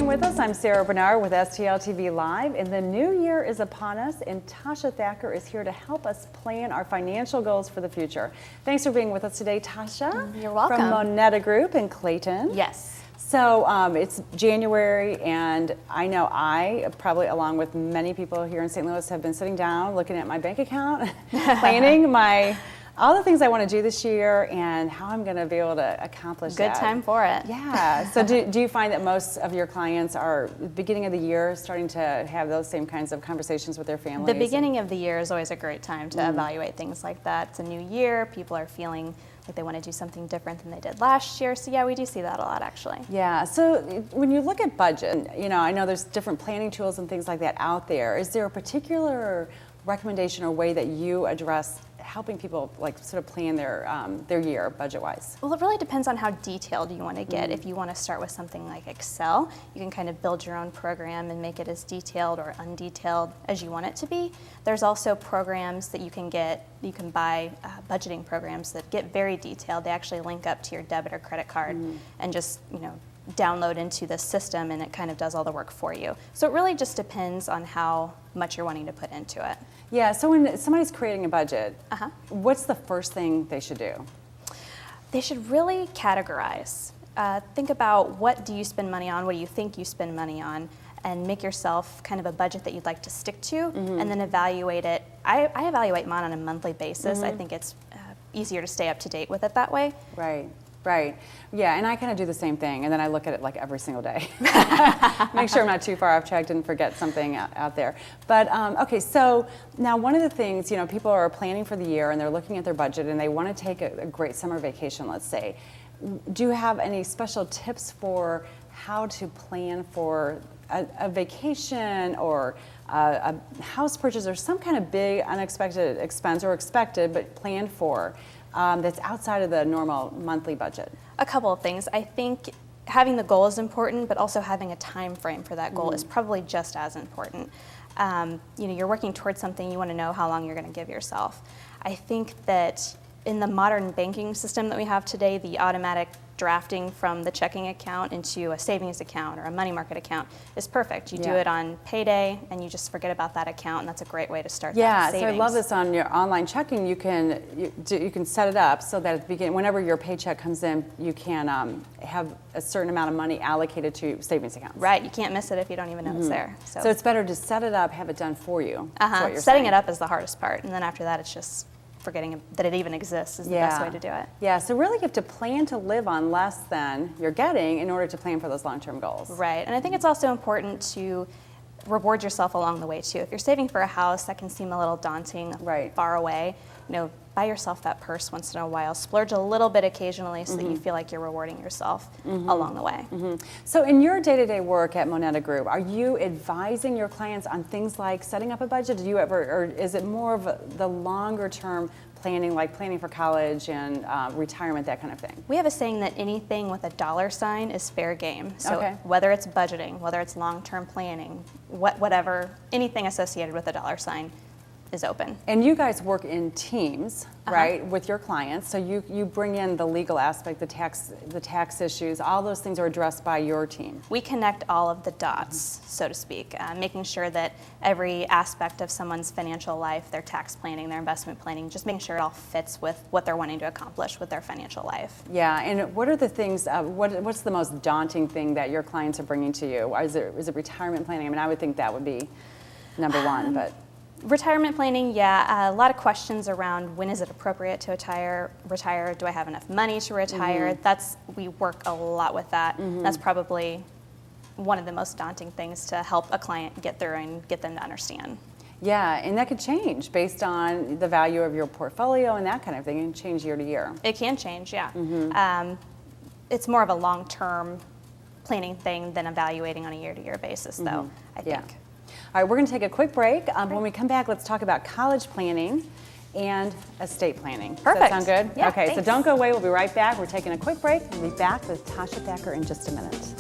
with us. I'm Sarah Bernard with STL TV Live, and the new year is upon us, and Tasha Thacker is here to help us plan our financial goals for the future. Thanks for being with us today, Tasha. You're welcome. From Moneta Group in Clayton. Yes. So it's January, and I know I, probably along with many people here in St. Louis, have been sitting down looking at my bank account, planning all the things I want to do this year and how I'm going to be able to accomplish that. Good time for it. Yeah. So do you find that most of your clients are beginning of the year starting to have those same kinds of conversations with their families? The beginning of the year is always a great time to evaluate things like that. It's a new year. People are feeling like they want to do something different than they did last year. So yeah, we do see that a lot actually. Yeah. So when you look at budget, I know there's different planning tools and things like that out there. Is there a particular recommendation or way that you address helping people sort of plan their year budget-wise? Well, it really depends on how detailed you want to get. If you want to start with something like Excel, you can kind of build your own program and make it as detailed or undetailed as you want it to be. There's also programs that you can get. You can buy budgeting programs that get very detailed. They actually link up to your debit or credit card and just download into the system, and it kind of does all the work for you. So it really just depends on how much you're wanting to put into it. Yeah, so when somebody's creating a budget, what's the first thing they should do? They should really categorize. Think about, what do you spend money on, what do you think you spend money on, and make yourself kind of a budget that you'd like to stick to, and then evaluate it. I evaluate mine on a monthly basis. I think it's easier to stay up to date with it that way. Right. Yeah, and I kind of do the same thing, and then I look at it every single day. Make sure I'm not too far off track, didn't forget something out there. But okay, so now one of the things, people are planning for the year and they're looking at their budget and they want to take a great summer vacation, let's say. Do you have any special tips for how to plan for a vacation or a house purchase or some kind of big unexpected expense, or expected but planned for, that's outside of the normal monthly budget? A couple of things. I think having the goal is important, but also having a time frame for that goal is probably just as important. You're working towards something, you want to know how long you're going to give yourself. I think that in the modern banking system that we have today, the automatic drafting from the checking account into a savings account or a money market account is perfect. You do it on payday and you just forget about that account, and that's a great way to start that savings. So I love this on your online checking. You can set it up so that at the beginning, whenever your paycheck comes in, you can have a certain amount of money allocated to savings accounts. Right, you can't miss it if you don't even know it's there. So it's better to set it up, have it done for you. Setting it up is the hardest part, and then after that it's just forgetting that it even exists is the best way to do it. Yeah, so really you have to plan to live on less than you're getting in order to plan for those long-term goals. Right, and I think it's also important to reward yourself along the way too. If you're saving for a house, that can seem a little daunting, far away. Buy yourself that purse once in a while. Splurge a little bit occasionally so that you feel like you're rewarding yourself along the way. So in your day-to-day work at Moneta Group, are you advising your clients on things like setting up a budget? Do you ever, or is it more of the longer-term planning, like planning for college and retirement, that kind of thing? We have a saying that anything with a dollar sign is fair game. So whether it's budgeting, whether it's long-term planning, whatever, anything associated with a dollar sign is open. And you guys work in teams, right, with your clients. So you bring in the legal aspect, the tax issues, all those things are addressed by your team. We connect all of the dots, so to speak, making sure that every aspect of someone's financial life, their tax planning, their investment planning, just making sure it all fits with what they're wanting to accomplish with their financial life. Yeah, and what are the things, what's the most daunting thing that your clients are bringing to you? Is it retirement planning? I mean, I would think that would be number one, but. Retirement planning, a lot of questions around when is it appropriate to retire? Do I have enough money to retire? We work a lot with that. That's probably one of the most daunting things to help a client get through and get them to understand. Yeah, and that could change based on the value of your portfolio and that kind of thing, and change year to year. It can change, it's more of a long-term planning thing than evaluating on a year-to-year basis, though, I think. All right, we're going to take a quick break. When we come back, let's talk about college planning and estate planning. Perfect. Does that sound good? Yeah, okay, thanks. so don't go away. We'll be right back. We're taking a quick break. We'll be back with Tasha Thacker in just a minute.